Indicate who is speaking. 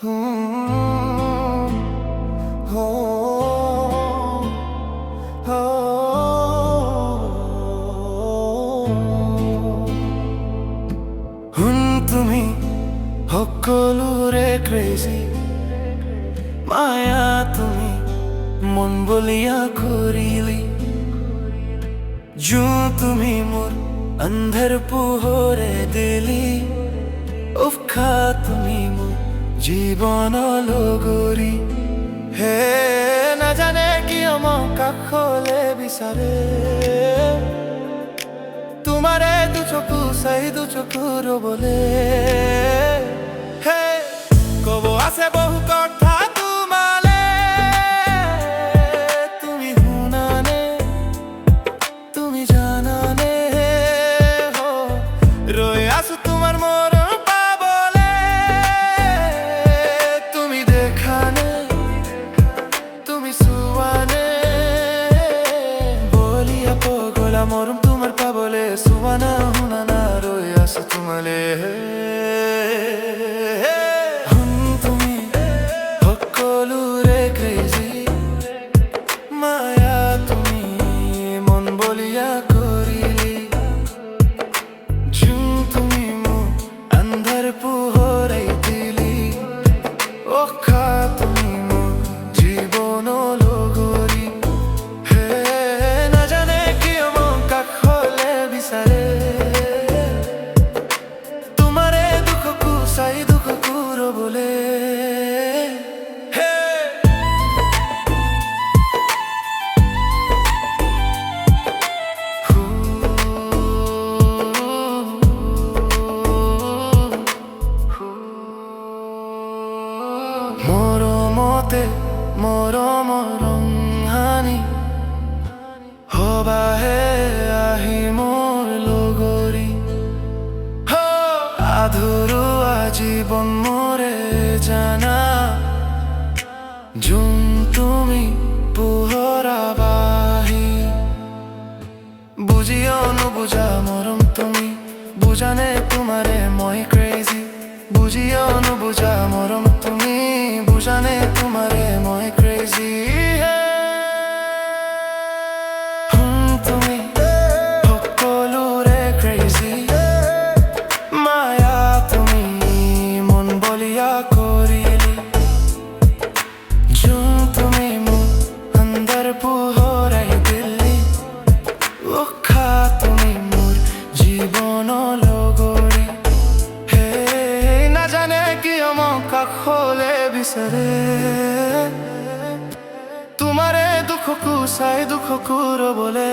Speaker 1: হুম, হো, হো, তুমি সকলোৰে ক্ৰেজি মায়া তুমি মন বলিয়া কৰিলি তুমি মোৰ অন্ধৰ পোহৰে দিলি উফা তুমি মোৰ জীৱন লগৰী হে নাজানে কিয় মোক কাষলে বিচাৰে তোমাৰে দুচকু চাই দুচকু ৰবলে হে কব আছে বহু কথা তোমালে তুমি শুনানে তুমি জানানে ৰৈ আছো তোমাৰ মৰম পাবলে তুমি দেখানে তুমি চোৱানে বলিয়া পগলা মৰম তোমাৰ পাবলে চোৱানা শুনানা ৰৈ আছো তোমালে তুমি সকলোৰে ক্ৰেজি মায়া তুমি মন বলিয়া কৰিলি তুমি মোক আন্ধাৰ পোহৰাই দিলি অখা তুমি মোক জীৱন লগৰী হে নাজানে কিয় মোক কাষলে বিচাৰে তোমাৰে দুখকো চাই দুখকো ৰবলে মৰমতে মৰমৰ ৰং হানি হবাহে আহি মোৰ লগৰী আধৰুৱা জীৱন মোৰে জানা যোন তুমি পোহৰাবাহি বুজিও নুবুজা মৰম তুমি বুজানে তোমাৰে মই ক্ৰেজি বুজিও নুবুজা মৰম তুমি বুজানে তোমাৰে মই ক্ৰেজি তুমি সকলোৰে ক্ৰেজি মায়া তুমি মন বলিয়া কৰিলি তুমি মোক অন্ধৰ পোহৰাই দিলি উশা তুমি মোৰ জীৱন লগৰী হে নাজানে কিয় মোক কাষলে বিচাৰে তোমাৰে দুখকো চাই দুখকো ৰবলে